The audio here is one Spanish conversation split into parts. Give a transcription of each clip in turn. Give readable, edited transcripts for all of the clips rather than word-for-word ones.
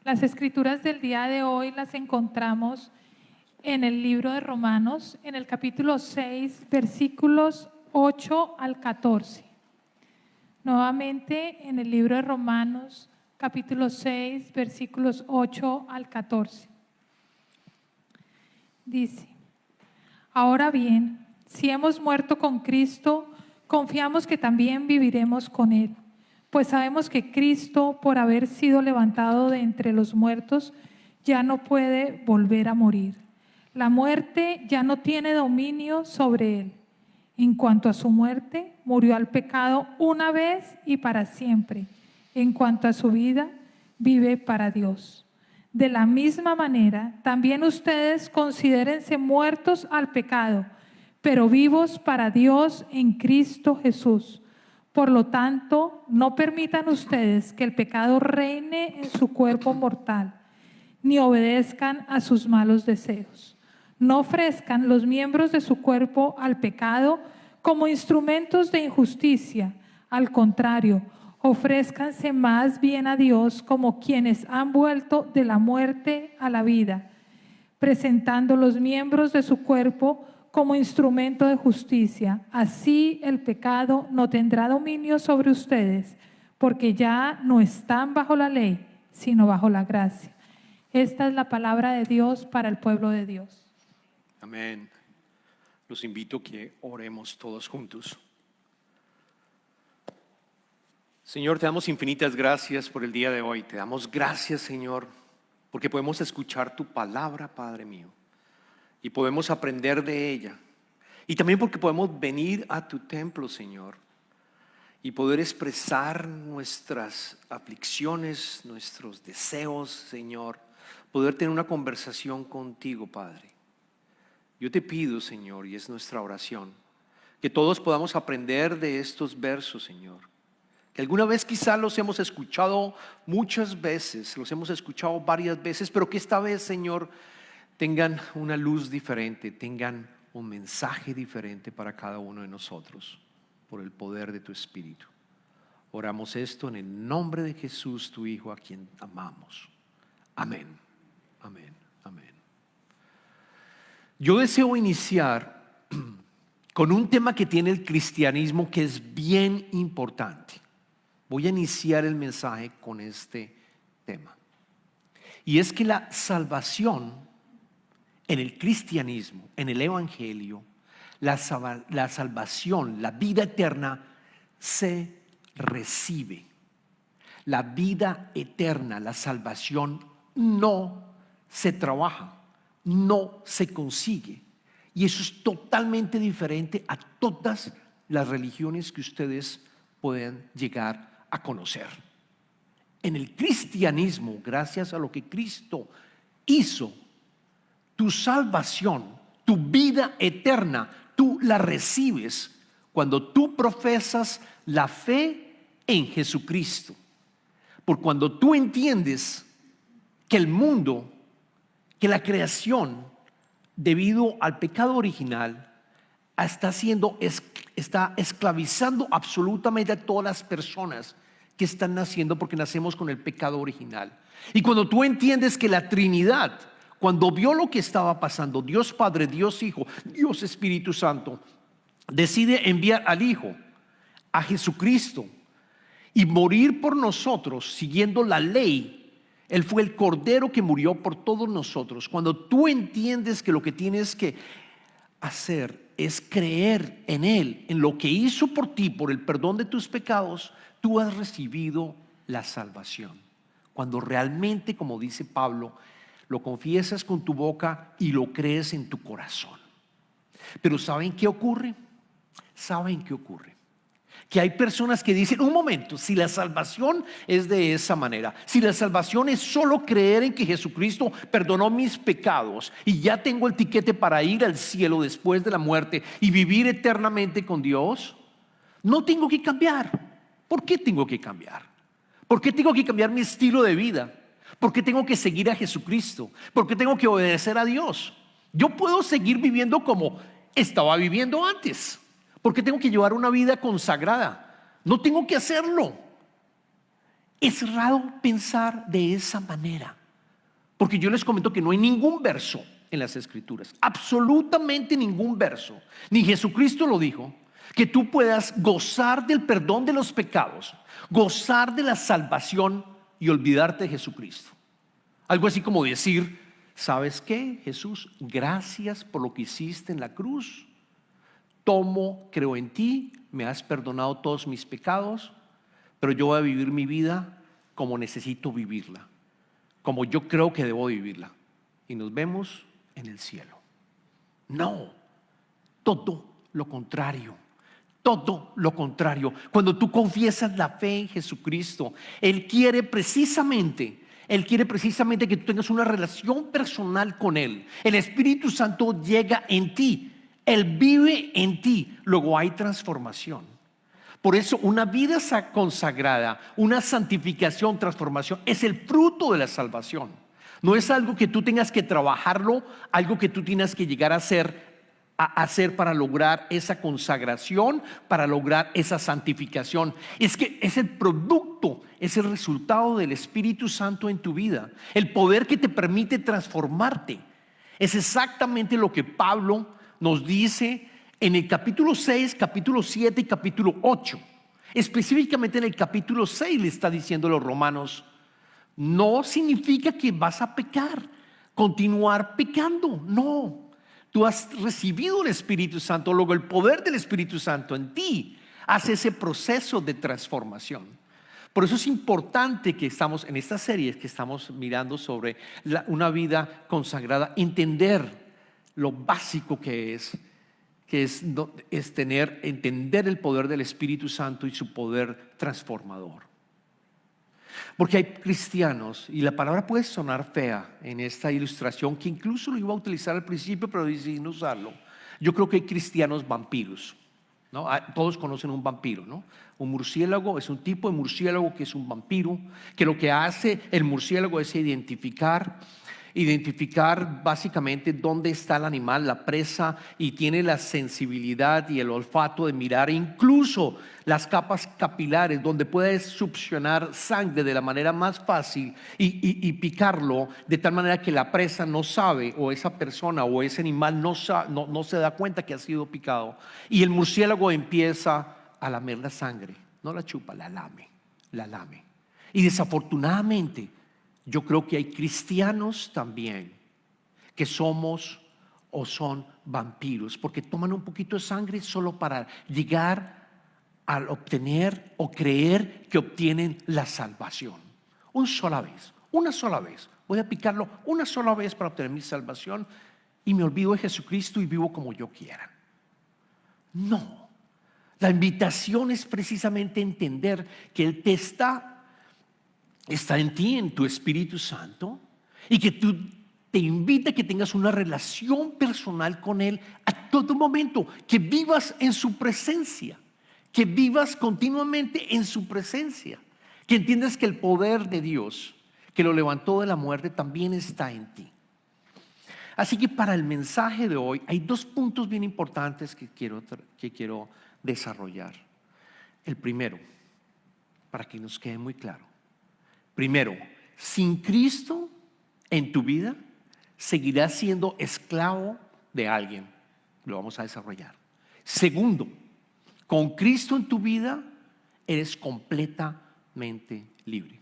Las escrituras del día de hoy las encontramos en el libro de Romanos, en el capítulo 6, versículos 8 al 14. Nuevamente en el libro de Romanos, capítulo 6, versículos 8 al 14. Dice: ahora bien, si hemos muerto con Cristo, confiamos que también viviremos con Él. Pues sabemos que Cristo, por haber sido levantado de entre los muertos, ya no puede volver a morir. La muerte ya no tiene dominio sobre Él. En cuanto a su muerte, murió al pecado una vez y para siempre. En cuanto a su vida, vive para Dios. De la misma manera, también ustedes considérense muertos al pecado, pero vivos para Dios en Cristo Jesús. Por lo tanto, no permitan ustedes que el pecado reine en su cuerpo mortal, ni obedezcan a sus malos deseos. No ofrezcan los miembros de su cuerpo al pecado como instrumentos de injusticia. Al contrario, ofrézcanse más bien a Dios como quienes han vuelto de la muerte a la vida, presentando los miembros de su cuerpo como instrumento de justicia. Así el pecado no tendrá dominio sobre ustedes, porque ya no están bajo la ley, sino bajo la gracia. Esta es la palabra de Dios para el pueblo de Dios. Amén. Los invito a que oremos todos juntos. Señor, te damos infinitas gracias por el día de hoy. Te damos gracias, Señor, porque podemos escuchar tu palabra, Padre mío, y podemos aprender de ella. Y también porque podemos venir a tu templo, Señor, y poder expresar nuestras aflicciones, nuestros deseos, Señor, poder tener una conversación contigo, Padre. Yo te pido, Señor, y es nuestra oración, que todos podamos aprender de estos versos, Señor. Que alguna vez quizás los hemos escuchado muchas veces, los hemos escuchado varias veces, pero que esta vez, Señor, tengan una luz diferente, tengan un mensaje diferente para cada uno de nosotros, por el poder de tu Espíritu. Oramos esto en el nombre de Jesús, tu Hijo, a quien amamos. Amén, amén, amén. Yo deseo iniciar con un tema que tiene el cristianismo que es bien importante. Voy a iniciar el mensaje con este tema. Y es que la salvación en el cristianismo, en el evangelio, la salvación, la vida eterna se recibe. La vida eterna, la salvación no se trabaja, no se consigue. Y eso es totalmente diferente a todas las religiones que ustedes pueden llegar a conocer. En el cristianismo, gracias a lo que Cristo hizo, tu salvación, tu vida eterna, tú la recibes cuando tú profesas la fe en Jesucristo. Por cuando tú entiendes que el mundo, que la creación, debido al pecado original, está esclavizando absolutamente a todas las personas que están naciendo, porque nacemos con el pecado original. Y cuando tú entiendes que la Trinidad, cuando vio lo que estaba pasando, Dios Padre, Dios Hijo, Dios Espíritu Santo, decide enviar al Hijo, a Jesucristo, y morir por nosotros siguiendo la ley. Él fue el Cordero que murió por todos nosotros. Cuando tú entiendes que lo que tienes que hacer es creer en Él, en lo que hizo por ti, por el perdón de tus pecados, tú has recibido la salvación. Cuando realmente, como dice Pablo, lo confiesas con tu boca y lo crees en tu corazón. Pero ¿saben qué ocurre? ¿Saben qué ocurre? Que hay personas que dicen: un momento, si la salvación es de esa manera, si la salvación es solo creer en que Jesucristo perdonó mis pecados y ya tengo el tiquete para ir al cielo después de la muerte y vivir eternamente con Dios, no tengo que cambiar. ¿Por qué tengo que cambiar? ¿Por qué tengo que cambiar mi estilo de vida? ¿Por qué tengo que seguir a Jesucristo? ¿Por qué tengo que obedecer a Dios? Yo puedo seguir viviendo como estaba viviendo antes. ¿Por qué tengo que llevar una vida consagrada? No tengo que hacerlo. Es raro pensar de esa manera, porque yo les comento que no hay ningún verso en las Escrituras, absolutamente ningún verso, ni Jesucristo lo dijo, que tú puedas gozar del perdón de los pecados, gozar de la salvación y olvidarte de Jesucristo. Algo así como decir, ¿sabes qué, Jesús? Gracias por lo que hiciste en la cruz. Creo en ti, me has perdonado todos mis pecados, pero yo voy a vivir mi vida como necesito vivirla, como yo creo que debo vivirla. Y nos vemos en el cielo. No, todo lo contrario. Todo lo contrario. Cuando tú confiesas la fe en Jesucristo, Él quiere precisamente que tú tengas una relación personal con Él. El Espíritu Santo llega en ti, Él vive en ti, luego hay transformación. Por eso una vida consagrada, una santificación, transformación, es el fruto de la salvación. No es algo que tú tengas que trabajarlo, algo que tú tienes que llegar a hacer para lograr esa consagración, para lograr esa santificación. Es que es el producto, es el resultado del Espíritu Santo en tu vida, el poder que te permite transformarte. Es exactamente lo que Pablo nos dice en el capítulo 6, capítulo 7 y capítulo 8. Específicamente en el capítulo 6 le está diciendo a los romanos: no significa que vas a pecar, continuar pecando, no. Tú has recibido el Espíritu Santo, luego el poder del Espíritu Santo en ti hace ese proceso de transformación. Por eso es importante que estamos en esta serie que estamos mirando sobre una vida consagrada, entender lo básico que es entender el poder del Espíritu Santo y su poder transformador. Porque hay cristianos, y la palabra puede sonar fea en esta ilustración, que incluso lo iba a utilizar al principio, pero decidí no usarlo. Yo creo que hay cristianos vampiros, ¿no? Todos conocen un vampiro, ¿no? Un murciélago es un tipo de murciélago que es un vampiro, que lo que hace el murciélago es identificar básicamente dónde está el animal, la presa, y tiene la sensibilidad y el olfato de mirar incluso las capas capilares donde puede succionar sangre de la manera más fácil y picarlo de tal manera que la presa no sabe, o esa persona o ese animal no se da cuenta que ha sido picado, y el murciélago empieza a lamer la sangre, no la chupa, la lame. Y desafortunadamente yo creo que hay cristianos también que somos o son vampiros, porque toman un poquito de sangre solo para llegar a obtener o creer que obtienen la salvación. Una sola vez. Voy a picarlo una sola vez para obtener mi salvación y me olvido de Jesucristo y vivo como yo quiera. No. La invitación es precisamente entender que Él está en ti, en tu Espíritu Santo, y que tú te invita a que tengas una relación personal con Él a todo momento, que vivas en su presencia, que vivas continuamente en su presencia, que entiendas que el poder de Dios que lo levantó de la muerte también está en ti. Así que para el mensaje de hoy hay dos puntos bien importantes que quiero desarrollar. El primero, para que nos quede muy claro. Primero, sin Cristo en tu vida, seguirás siendo esclavo de alguien. Lo vamos a desarrollar. Segundo, con Cristo en tu vida, eres completamente libre.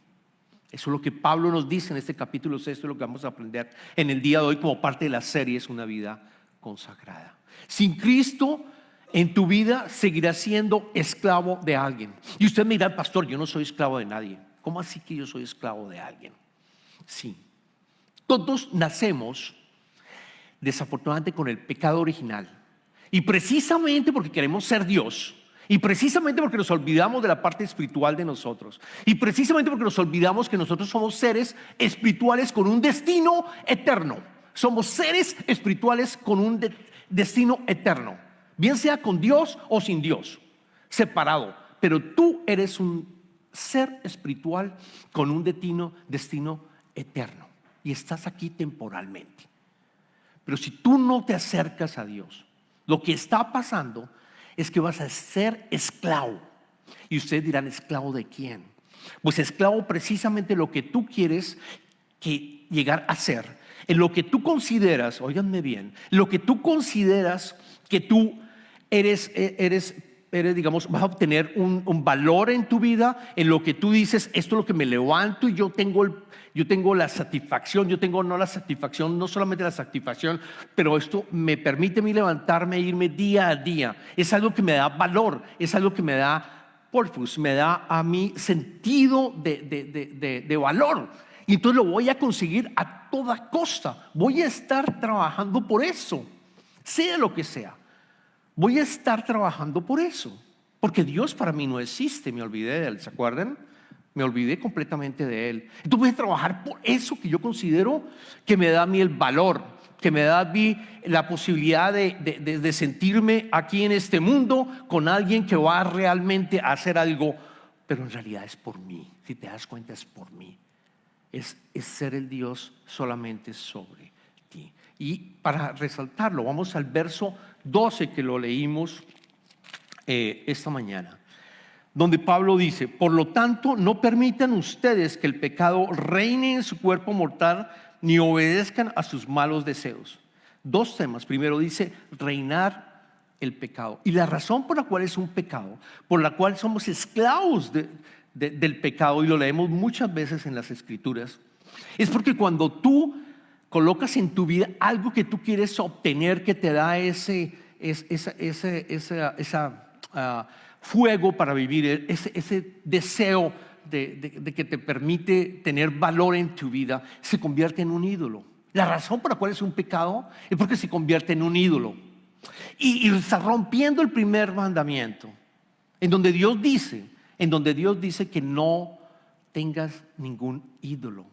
Eso es lo que Pablo nos dice en este capítulo 6, es lo que vamos a aprender en el día de hoy como parte de la serie Es una vida consagrada. Sin Cristo en tu vida, seguirás siendo esclavo de alguien. Y usted me dirá: pastor, yo no soy esclavo de nadie. ¿Cómo así que yo soy esclavo de alguien? Sí, todos nacemos desafortunadamente con el pecado original, y precisamente porque queremos ser Dios, y precisamente porque nos olvidamos de la parte espiritual de nosotros, y precisamente porque nos olvidamos que nosotros somos seres espirituales con un destino eterno. Somos seres espirituales con un destino eterno, bien sea con Dios o sin Dios, separado, pero tú eres un ser espiritual con un destino eterno, y estás aquí temporalmente. Pero si tú no te acercas a Dios, lo que está pasando es que vas a ser esclavo. Y ustedes dirán: ¿esclavo de quién? Pues esclavo precisamente lo que tú quieres que llegar a ser, en lo que tú consideras, óiganme bien, lo que tú consideras que tú eres, digamos, vas a obtener un valor en tu vida, en lo que tú dices, esto es lo que me levanto y yo tengo la satisfacción, yo tengo no la satisfacción, no solamente la satisfacción, pero esto me permite a mí levantarme e irme día a día. Es algo que me da valor, es algo que me da purpose, me da a mí sentido de valor. Y entonces lo voy a conseguir a toda costa. Voy a estar trabajando por eso, sea lo que sea. Voy a estar trabajando por eso, porque Dios para mí no existe. Me olvidé de Él, ¿se acuerdan? Me olvidé completamente de Él. Entonces voy a trabajar por eso que yo considero que me da a mí el valor, que me da a mí la posibilidad de sentirme aquí en este mundo con alguien que va realmente a hacer algo, pero en realidad es por mí. Si te das cuenta, es por mí. Es ser el Dios solamente sobre ti. Y para resaltarlo, vamos al verso 12 que lo leímos esta mañana, donde Pablo dice: por lo tanto, no permitan ustedes que el pecado reine en su cuerpo mortal, ni obedezcan a sus malos deseos. Dos temas. Primero dice reinar el pecado. Y la razón por la cual es un pecado, por la cual somos esclavos del pecado, y lo leemos muchas veces en las Escrituras, es porque cuando tú colocas en tu vida algo que tú quieres obtener, que te da ese fuego para vivir, ese deseo de que te permite tener valor en tu vida, se convierte en un ídolo. La razón por la cual es un pecado es porque se convierte en un ídolo. Y está rompiendo el primer mandamiento, en donde Dios dice que no tengas ningún ídolo.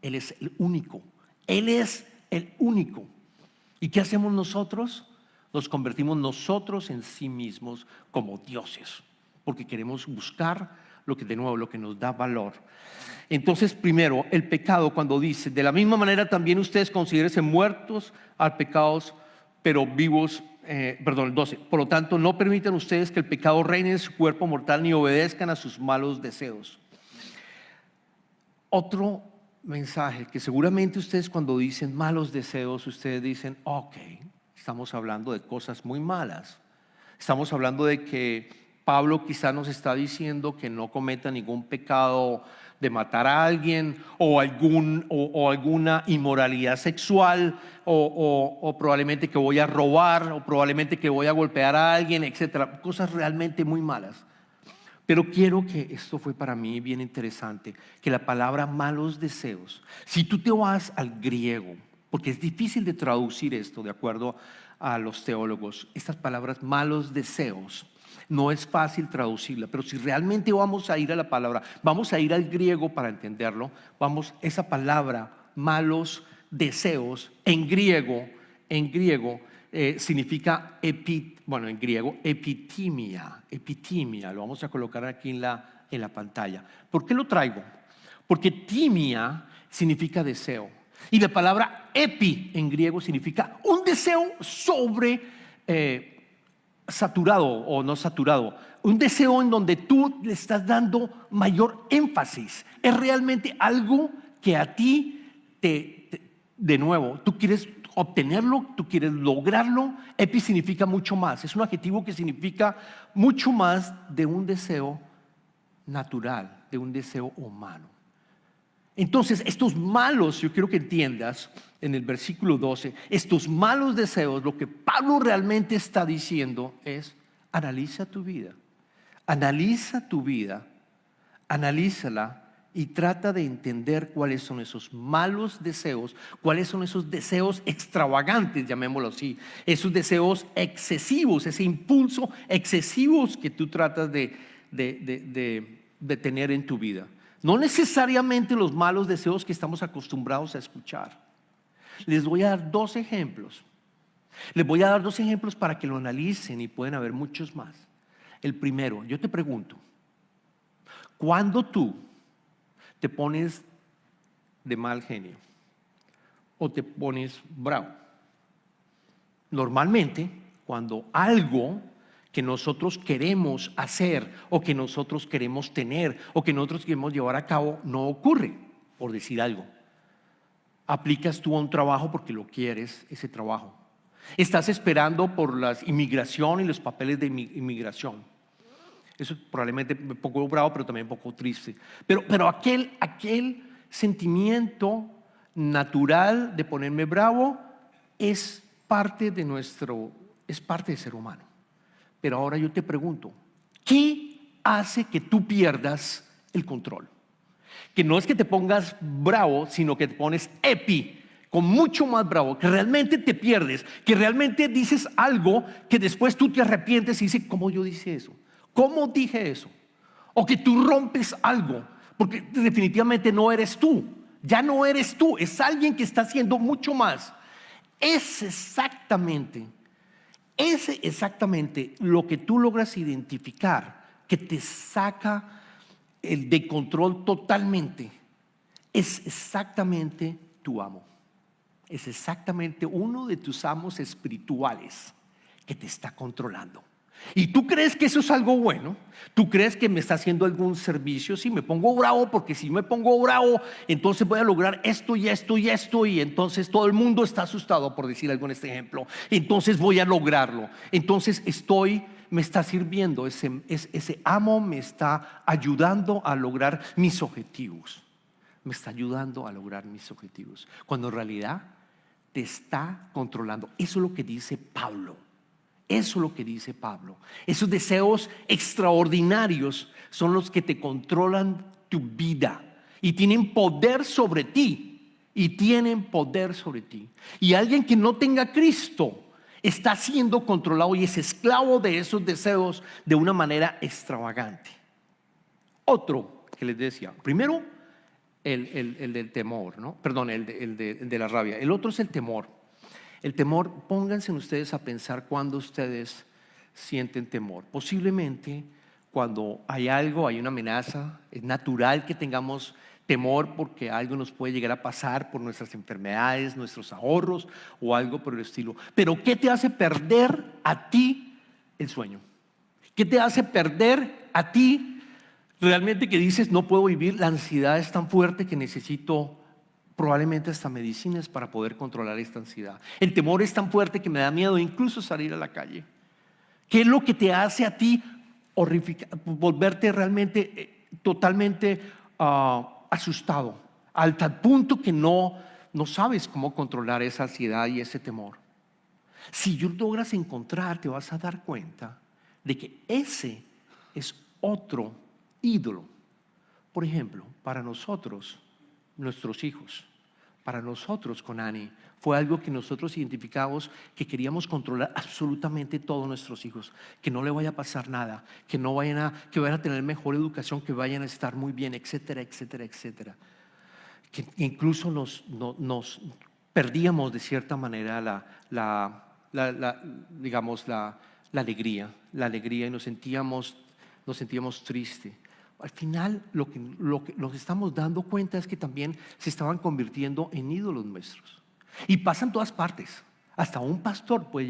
Él es el único. Él es el único. ¿Y qué hacemos nosotros? Nos convertimos nosotros en sí mismos como dioses, porque queremos buscar lo que nos da valor. Entonces, primero, el pecado, cuando dice: de la misma manera también ustedes considérense muertos al pecado, pero vivos. 12. Por lo tanto, no permitan ustedes que el pecado reine en su cuerpo mortal, ni obedezcan a sus malos deseos. Otro mensaje que seguramente ustedes, cuando dicen malos deseos, ustedes dicen: ok, estamos hablando de cosas muy malas. Estamos hablando de que Pablo quizá nos está diciendo que no cometa ningún pecado de matar a alguien, o alguna inmoralidad sexual, o probablemente que voy a robar, o probablemente que voy a golpear a alguien, etcétera. Cosas realmente muy malas. Pero quiero que esto fue para mí bien interesante, que la palabra malos deseos, si tú te vas al griego, porque es difícil de traducir esto de acuerdo a los teólogos, estas palabras malos deseos, no es fácil traducirla, pero si realmente vamos a ir a la palabra, vamos a ir al griego para entenderlo, esa palabra malos deseos en griego significa en griego epitimia, lo vamos a colocar aquí en la pantalla. ¿Por qué lo traigo? Porque timia significa deseo, y la palabra epi en griego significa un deseo saturado o no saturado, un deseo en donde tú le estás dando mayor énfasis. Es realmente algo que a ti de nuevo, tú quieres obtenerlo, tú quieres lograrlo. Epi significa mucho más, es un adjetivo que significa mucho más de un deseo natural, de un deseo humano. Entonces, estos malos, yo quiero que entiendas en el versículo 12, estos malos deseos, lo que Pablo realmente está diciendo es: analiza tu vida, analízala y trata de entender cuáles son esos malos deseos, cuáles son esos deseos extravagantes, llamémoslo así, esos deseos excesivos, ese impulso excesivos que tú tratas de tener en tu vida. No necesariamente los malos deseos que estamos acostumbrados a escuchar. Les voy a dar dos ejemplos. Para que lo analicen, y pueden haber muchos más. El primero, yo te pregunto: ¿cuándo tú te pones de mal genio o te pones bravo? Normalmente, cuando algo que nosotros queremos hacer o que nosotros queremos tener o que nosotros queremos llevar a cabo no ocurre, por decir algo. Aplicas tú a un trabajo porque lo quieres, ese trabajo. Estás esperando por la inmigración y los papeles de inmigración. Eso es probablemente un poco bravo, pero también un poco triste. Pero aquel sentimiento natural de ponerme bravo es parte de ser humano. Pero ahora yo te pregunto, ¿qué hace que tú pierdas el control? Que no es que te pongas bravo, sino que te pones con mucho más bravo, que realmente te pierdes, que realmente dices algo que después tú te arrepientes y dices, ¿cómo yo dije eso? ¿Cómo dije eso? O que tú rompes algo, porque definitivamente no eres tú, ya no eres tú, es alguien que está haciendo mucho más. Es exactamente lo que tú logras identificar, que te saca de control totalmente. Es exactamente tu amo. Es exactamente uno de tus amos espirituales que te está controlando. Y tú crees que eso es algo bueno, tú crees que me está haciendo algún servicio. Si me pongo bravo, porque si me pongo bravo, entonces voy a lograr esto y esto y esto, y entonces todo el mundo está asustado, por decir algo en este ejemplo. Entonces voy a lograrlo. Entonces me está sirviendo, ese amo me está ayudando a lograr mis objetivos. Me está ayudando a lograr mis objetivos, cuando en realidad te está controlando. Eso es lo que dice Pablo. Eso es lo que dice Pablo. Esos deseos extraordinarios son los que te controlan tu vida y tienen poder sobre ti. Y alguien que no tenga a Cristo está siendo controlado y es esclavo de esos deseos de una manera extravagante. Otro que les decía, primero el del temor, ¿no? Perdón, el de la rabia. El otro es el temor. El temor, pónganse ustedes a pensar cuando ustedes sienten temor. Posiblemente cuando hay una amenaza, es natural que tengamos temor porque algo nos puede llegar a pasar por nuestras enfermedades, nuestros ahorros o algo por el estilo. Pero ¿qué te hace perder a ti el sueño? ¿Qué te hace perder a ti realmente que dices no puedo vivir? La ansiedad es tan fuerte que necesito probablemente hasta medicinas para poder controlar esta ansiedad. El temor es tan fuerte que me da miedo incluso salir a la calle. ¿Qué es lo que te hace a ti volverte realmente totalmente asustado, al tal punto que no sabes cómo controlar esa ansiedad y ese temor? Si tú logras encontrar, te vas a dar cuenta de que ese es otro ídolo. Por ejemplo, para nosotros, nuestros hijos, para nosotros con Ani, fue algo que nosotros identificamos, que queríamos controlar absolutamente todos nuestros hijos, que no le vaya a pasar nada, que vayan a tener mejor educación, que vayan a estar muy bien, etcétera, etcétera, etcétera. Que incluso nos perdíamos de cierta manera la alegría y nos sentíamos tristes. Al final lo que nos estamos dando cuenta es que también se estaban convirtiendo en ídolos nuestros. Y pasa en todas partes. Hasta un pastor puede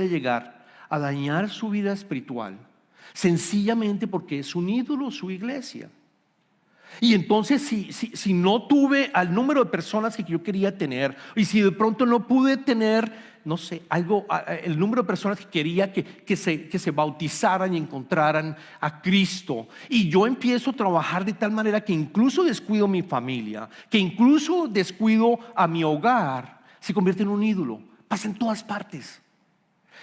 llegar a dañar su vida espiritual, sencillamente porque es un ídolo su iglesia. Y entonces si no tuve al número de personas que yo quería tener, y si de pronto no pude tener, no sé, el número de personas que quería que se bautizaran y encontraran a Cristo, y yo empiezo a trabajar de tal manera que incluso descuido mi familia, que incluso descuido a mi hogar, se convierte en un ídolo. Pasa en todas partes.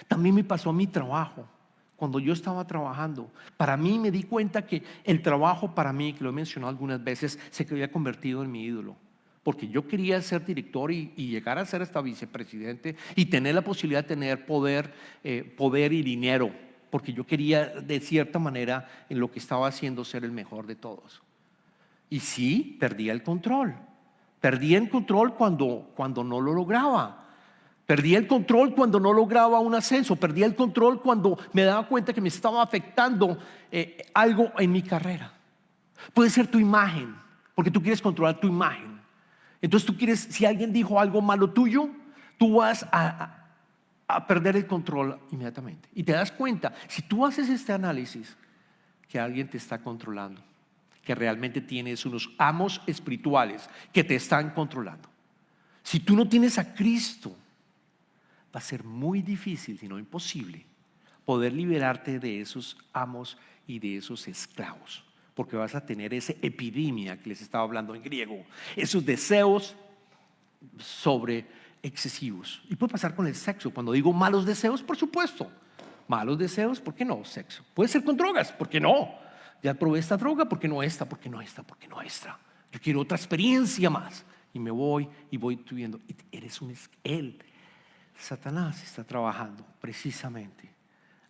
También me pasó a mi trabajo. Cuando yo estaba trabajando, para mí me di cuenta que el trabajo para mí, que lo he mencionado algunas veces, se había convertido en mi ídolo. Porque yo quería ser director y llegar a ser hasta vicepresidente y tener la posibilidad de tener poder y dinero. Porque yo quería, de cierta manera, en lo que estaba haciendo, ser el mejor de todos. Y sí, perdía el control. Perdía el control cuando no lo lograba. Perdía el control cuando no lograba un ascenso. Perdía el control cuando me daba cuenta que me estaba afectando algo en mi carrera. Puede ser tu imagen, porque tú quieres controlar tu imagen. Entonces tú quieres, si alguien dijo algo malo tuyo, tú vas a perder el control inmediatamente. Y te das cuenta, si tú haces este análisis, que alguien te está controlando, que realmente tienes unos amos espirituales que te están controlando. Si tú no tienes a Cristo, va a ser muy difícil, si no imposible, poder liberarte de esos amos y de esos esclavos, porque vas a tener esa epidemia que les estaba hablando en griego, esos deseos sobre excesivos. Y puede pasar con el sexo. Cuando digo malos deseos, por supuesto, malos deseos, ¿por qué no? Sexo. Puede ser con drogas, ¿por qué no? Ya probé esta droga, ¿por qué no esta? ¿Por qué no esta? ¿Por qué no esta? Yo quiero otra experiencia más. Y me voy y voy viendo. Él, Satanás, está trabajando precisamente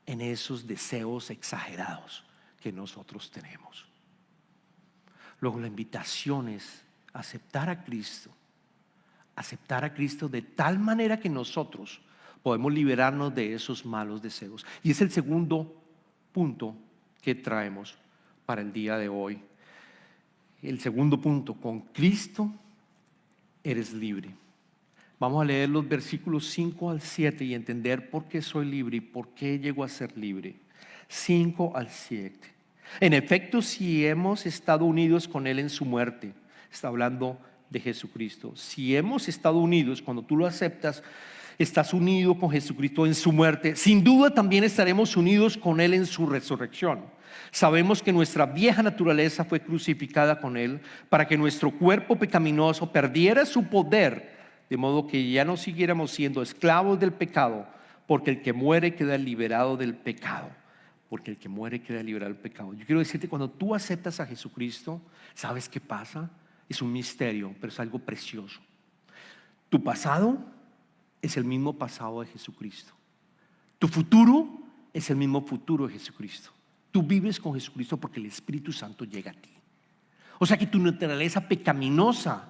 en esos deseos exagerados que nosotros tenemos. Luego la invitación es aceptar a Cristo de tal manera que nosotros podemos liberarnos de esos malos deseos. Y es el segundo punto que traemos para el día de hoy. El segundo punto, con Cristo eres libre. Vamos a leer los versículos 5 al 7 y entender por qué soy libre y por qué llego a ser libre. 5 al 7. En efecto, si hemos estado unidos con Él en su muerte, está hablando de Jesucristo. Si hemos estado unidos, cuando tú lo aceptas, estás unido con Jesucristo en su muerte, sin duda también estaremos unidos con Él en su resurrección. Sabemos que nuestra vieja naturaleza fue crucificada con Él para que nuestro cuerpo pecaminoso perdiera su poder, de modo que ya no siguiéramos siendo esclavos del pecado, porque el que muere queda liberado del pecado. Porque el que muere queda liberado del pecado. Yo quiero decirte, cuando tú aceptas a Jesucristo, ¿sabes qué pasa? Es un misterio, pero es algo precioso. Tu pasado es el mismo pasado de Jesucristo. Tu futuro es el mismo futuro de Jesucristo. Tú vives con Jesucristo porque el Espíritu Santo llega a ti. O sea que tu naturaleza pecaminosa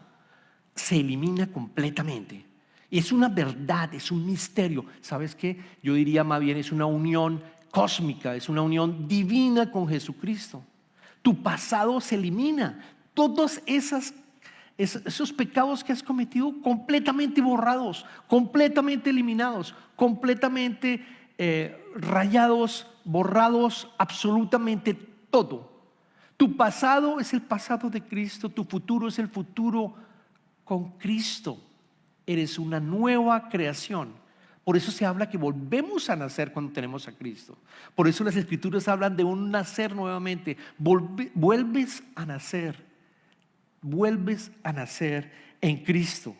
se elimina completamente. Y es una verdad, es un misterio. ¿Sabes qué? Yo diría más bien es una unión cósmica, es una unión divina con Jesucristo. Tu pasado se elimina. Todos esos pecados que has cometido completamente borrados, completamente eliminados, completamente rayados, borrados, absolutamente todo. Tu pasado es el pasado de Cristo, tu futuro es el futuro con Cristo. Eres una nueva creación. Por eso se habla que volvemos a nacer cuando tenemos a Cristo. Por eso las Escrituras hablan de un nacer nuevamente. Vuelves a nacer. Vuelves a nacer en Cristo.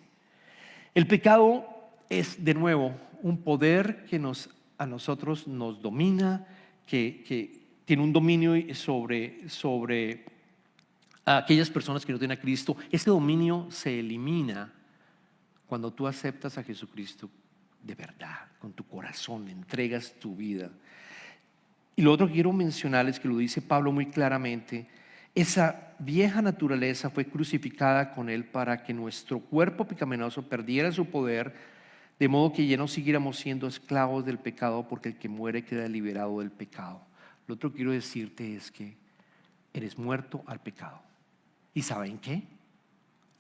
El pecado es de nuevo un poder que a nosotros nos domina, que tiene un dominio sobre aquellas personas que no tienen a Cristo. Ese dominio se elimina cuando tú aceptas a Jesucristo de verdad, con tu corazón, le entregas tu vida. Y lo otro que quiero mencionar es que lo dice Pablo muy claramente: esa vieja naturaleza fue crucificada con Él para que nuestro cuerpo pecaminoso perdiera su poder, de modo que ya no siguiéramos siendo esclavos del pecado, porque el que muere queda liberado del pecado. Lo otro que quiero decirte es que eres muerto al pecado. ¿Y saben qué?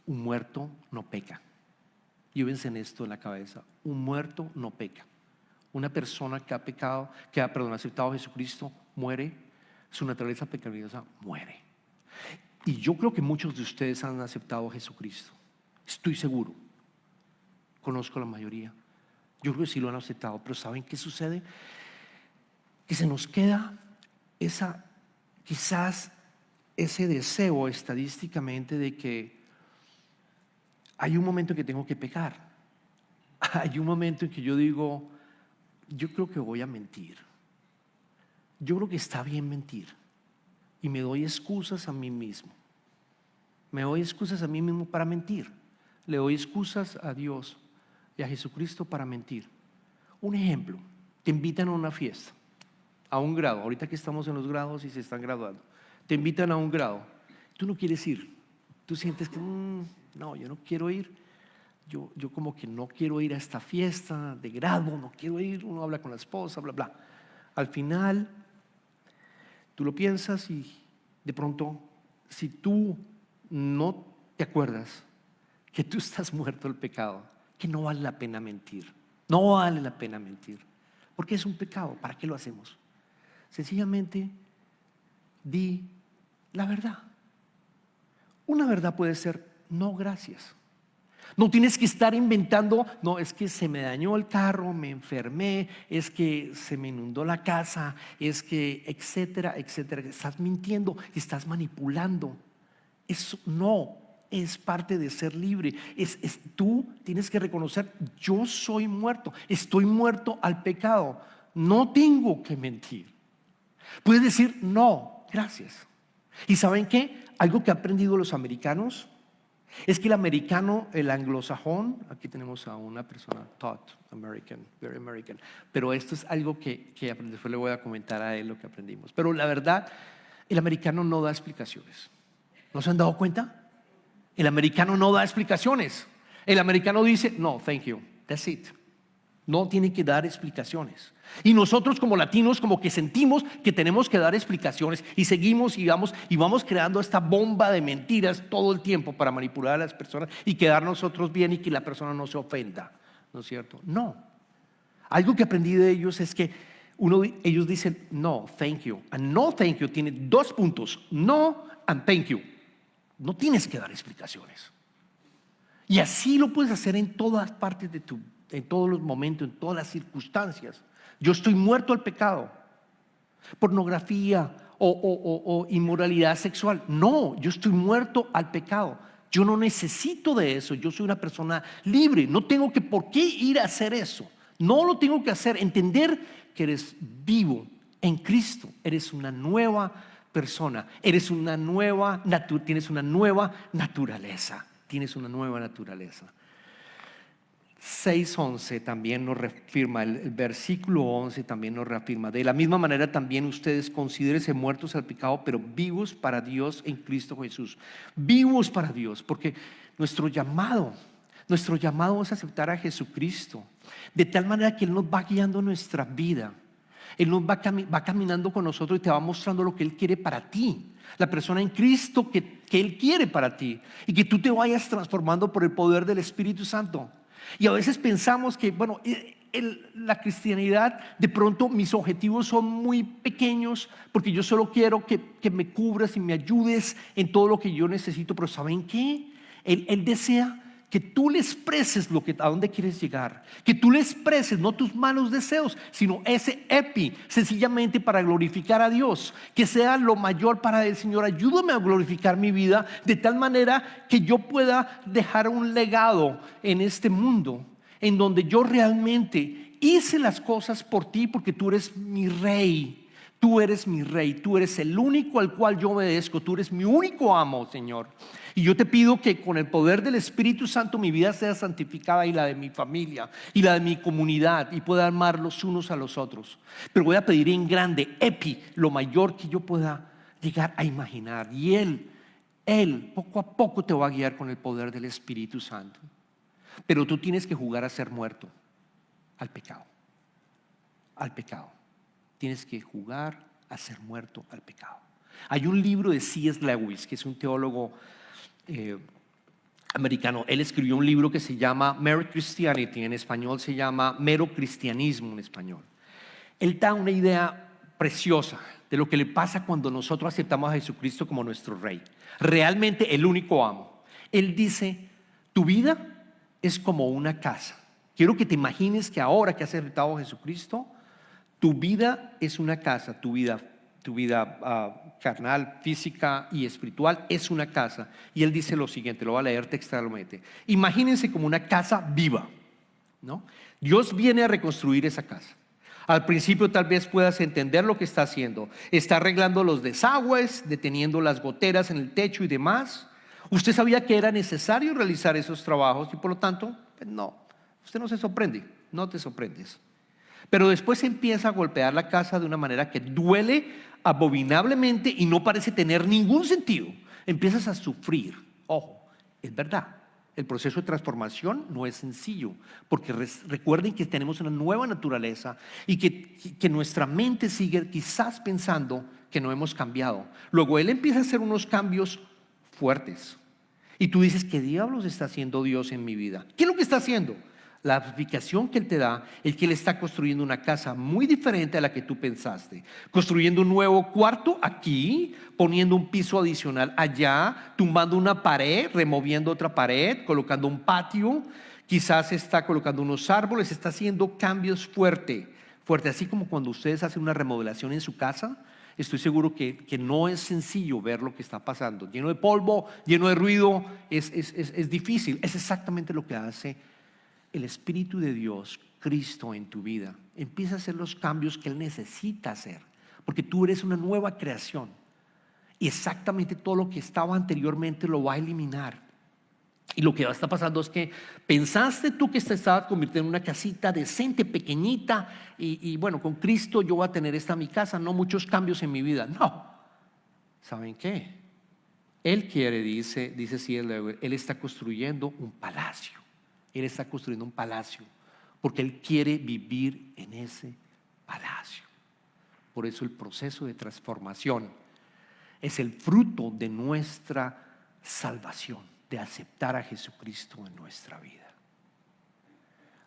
Un muerto no peca. Llévense en esto en la cabeza: un muerto no peca. Una persona que ha pecado, que ha aceptado a Jesucristo, muere, su naturaleza pecaminosa muere. Y yo creo que muchos de ustedes han aceptado a Jesucristo. Estoy seguro. Conozco la mayoría. Yo creo que sí lo han aceptado. Pero ¿saben qué sucede? Que se nos queda quizás ese deseo estadísticamente de que hay un momento en que tengo que pecar. Hay un momento en que yo digo, yo creo que voy a mentir. Yo creo que está bien mentir. Y me doy excusas a mí mismo. Me doy excusas a mí mismo para mentir. Le doy excusas a Dios y a Jesucristo para mentir. Un ejemplo: te invitan a una fiesta, a un grado. Ahorita que estamos en los grados y se están graduando, te invitan a un grado. Tú no quieres ir. Tú sientes que no, yo no quiero ir. Yo como que no quiero ir a esta fiesta de grado, no quiero ir. Uno habla con la esposa, bla, bla. Al final, tú lo piensas y de pronto, si tú no te acuerdas que tú estás muerto al pecado, que no vale la pena mentir, No vale la pena mentir, porque es un pecado. ¿Para qué lo hacemos? Sencillamente, di la verdad. Una verdad puede ser: no, gracias. No tienes que estar inventando: no, es que se me dañó el carro, me enfermé, es que se me inundó la casa, es que etcétera, etcétera. Estás mintiendo, estás manipulando. Eso no es parte de ser libre. Tú tienes que reconocer: yo soy muerto, estoy muerto al pecado. No tengo que mentir. Puedes decir: no, gracias. ¿Y saben qué? Algo que han aprendido los americanos es que el americano, el anglosajón, aquí tenemos a una persona, Todd, American, very American, pero esto es algo que aprendí. Después le voy a comentar a él lo que aprendimos. Pero la verdad, el americano no da explicaciones. ¿No se han dado cuenta? El americano no da explicaciones. El americano dice: no, thank you, that's it. No tiene que dar explicaciones. Y nosotros como latinos como que sentimos que tenemos que dar explicaciones, y seguimos y vamos creando esta bomba de mentiras todo el tiempo para manipular a las personas y quedar nosotros bien y que la persona no se ofenda, ¿no es cierto? No. Algo que aprendí de ellos es que ellos dicen: no, thank you. And no, thank you tiene 2 puntos: no and thank you. No tienes que dar explicaciones. Y así lo puedes hacer en todas partes en todos los momentos, en todas las circunstancias. Yo estoy muerto al pecado. Pornografía o inmoralidad sexual. No, yo estoy muerto al pecado. Yo no necesito de eso. Yo soy una persona libre. No tengo por qué ir a hacer eso. No lo tengo que hacer. Entender que eres vivo en Cristo. Eres una nueva persona. Tienes una nueva naturaleza. Tienes una nueva naturaleza. 6:11 también nos reafirma, el versículo 11 también nos reafirma: de la misma manera también ustedes considérense muertos al pecado, pero vivos para Dios en Cristo Jesús. Vivos para Dios, porque nuestro llamado es aceptar a Jesucristo, de tal manera que Él nos va guiando nuestra vida. Él nos va caminando con nosotros y te va mostrando lo que Él quiere para ti, la persona en Cristo que Él quiere para ti, y que tú te vayas transformando por el poder del Espíritu Santo. Y a veces pensamos que, bueno, la cristianidad, de pronto mis objetivos son muy pequeños, porque yo solo quiero que me cubras y me ayudes en todo lo que yo necesito. Pero ¿saben qué? Él desea que tú le expreses a dónde quieres llegar, que tú le expreses no tus malos deseos, sino ese sencillamente para glorificar a Dios, que sea lo mayor para Él. Señor, ayúdame a glorificar mi vida de tal manera que yo pueda dejar un legado en este mundo, en donde yo realmente hice las cosas por ti, porque tú eres mi rey. Tú eres mi rey, tú eres el único al cual yo obedezco, tú eres mi único amo, Señor. Y yo te pido que con el poder del Espíritu Santo mi vida sea santificada, y la de mi familia y la de mi comunidad, y pueda amar los unos a los otros. Pero voy a pedir en grande, lo mayor que yo pueda llegar a imaginar. Y Él poco a poco te va a guiar con el poder del Espíritu Santo. Pero tú tienes que jugar a ser muerto al pecado. Al pecado. Tienes que jugar a ser muerto al pecado. Hay un libro de C.S. Lewis, que es un teólogo americano. Él escribió un libro que se llama Mere Christianity, en español se llama Mero Cristianismo en español. Él da una idea preciosa de lo que le pasa cuando nosotros aceptamos a Jesucristo como nuestro Rey, realmente el único amo. Él dice: tu vida es como una casa. Quiero que te imagines que ahora que has aceptado a Jesucristo, tu vida es una casa. Tu vida carnal, física y espiritual es una casa. Y él dice lo siguiente, lo voy a leer textualmente: imagínense como una casa viva, ¿no? Dios viene a reconstruir esa casa. Al principio tal vez puedas entender lo que está haciendo. Está arreglando los desagües, deteniendo las goteras en el techo y demás. Usted sabía que era necesario realizar esos trabajos, y por lo tanto, no, usted no se sorprende, no te sorprendes. Pero después empieza a golpear la casa de una manera que duele abominablemente y no parece tener ningún sentido. Empiezas a sufrir. Ojo, es verdad, el proceso de transformación no es sencillo, porque recuerden que tenemos una nueva naturaleza y que nuestra mente sigue quizás pensando que no hemos cambiado. Luego Él empieza a hacer unos cambios fuertes y tú dices: ¿qué diablos está haciendo Dios en mi vida? ¿Qué es lo que está haciendo? La explicación que Él te da es que Él está construyendo una casa muy diferente a la que tú pensaste. Construyendo un nuevo cuarto aquí, poniendo un piso adicional allá, tumbando una pared, removiendo otra pared, colocando un patio. Quizás está colocando unos árboles, está haciendo cambios fuertes. Así como cuando ustedes hacen una remodelación en su casa, estoy seguro que no es sencillo ver lo que está pasando. Lleno de polvo, lleno de ruido, es difícil. Es exactamente lo que hace el Espíritu de Dios, Cristo, en tu vida. Empieza a hacer los cambios que Él necesita hacer, porque tú eres una nueva creación y exactamente todo lo que estaba anteriormente lo va a eliminar. Y lo que está pasando es que pensaste tú que te estabas convirtiendo en una casita decente, pequeñita, y bueno, con Cristo yo voy a tener esta mi casa, no muchos cambios en mi vida. No, ¿saben qué? Él quiere, dice sí, Él está construyendo un palacio. Él está construyendo un palacio porque Él quiere vivir en ese palacio. Por eso el proceso de transformación es el fruto de nuestra salvación, de aceptar a Jesucristo en nuestra vida.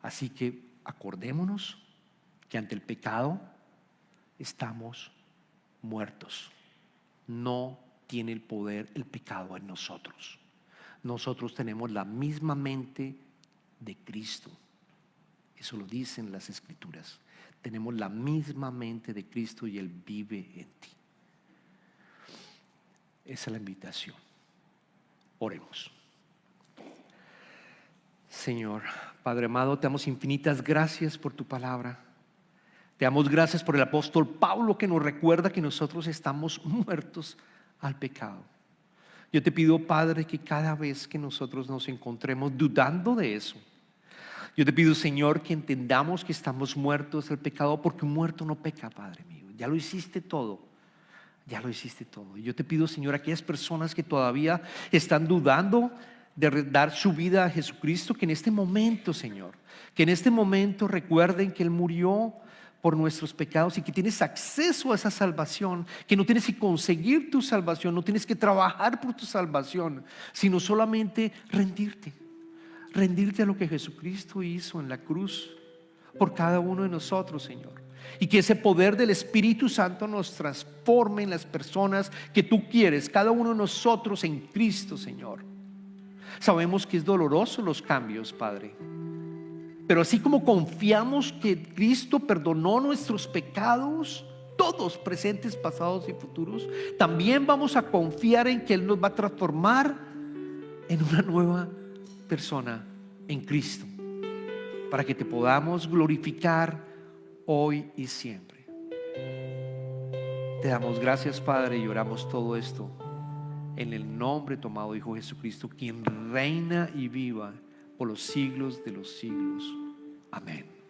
Así que acordémonos que ante el pecado estamos muertos. No tiene el poder el pecado en nosotros. Nosotros tenemos la misma mente de Cristo. Eso lo dicen las Escrituras. Tenemos la misma mente de Cristo y Él vive en ti. Esa es la invitación. Oremos. Señor, Padre amado, te damos infinitas gracias por tu palabra. Te damos gracias por el apóstol Pablo, que nos recuerda que nosotros estamos muertos al pecado. Yo te pido, Padre, que cada vez que nosotros nos encontremos dudando de eso, yo te pido, Señor, que entendamos que estamos muertos al pecado, porque un muerto no peca, Padre mío. Ya lo hiciste todo. Ya lo hiciste todo. Y yo te pido, Señor, a aquellas personas que todavía están dudando de dar su vida a Jesucristo, que en este momento, Señor, que en este momento recuerden que Él murió por nuestros pecados y que tienes acceso a esa salvación, que no tienes que conseguir tu salvación, no tienes que trabajar por tu salvación, sino solamente rendirte a lo que Jesucristo hizo en la cruz por cada uno de nosotros, Señor. Y que ese poder del Espíritu Santo nos transforme en las personas que tú quieres, cada uno de nosotros en Cristo, Señor. Sabemos que es doloroso los cambios, Padre, pero así como confiamos que Cristo perdonó nuestros pecados, todos presentes, pasados y futuros, también vamos a confiar en que Él nos va a transformar en una nueva persona en Cristo, para que te podamos glorificar hoy y siempre. Te damos gracias, Padre, y oramos todo esto en el nombre tomado Hijo Jesucristo, quien reina y viva por los siglos de los siglos. Amén.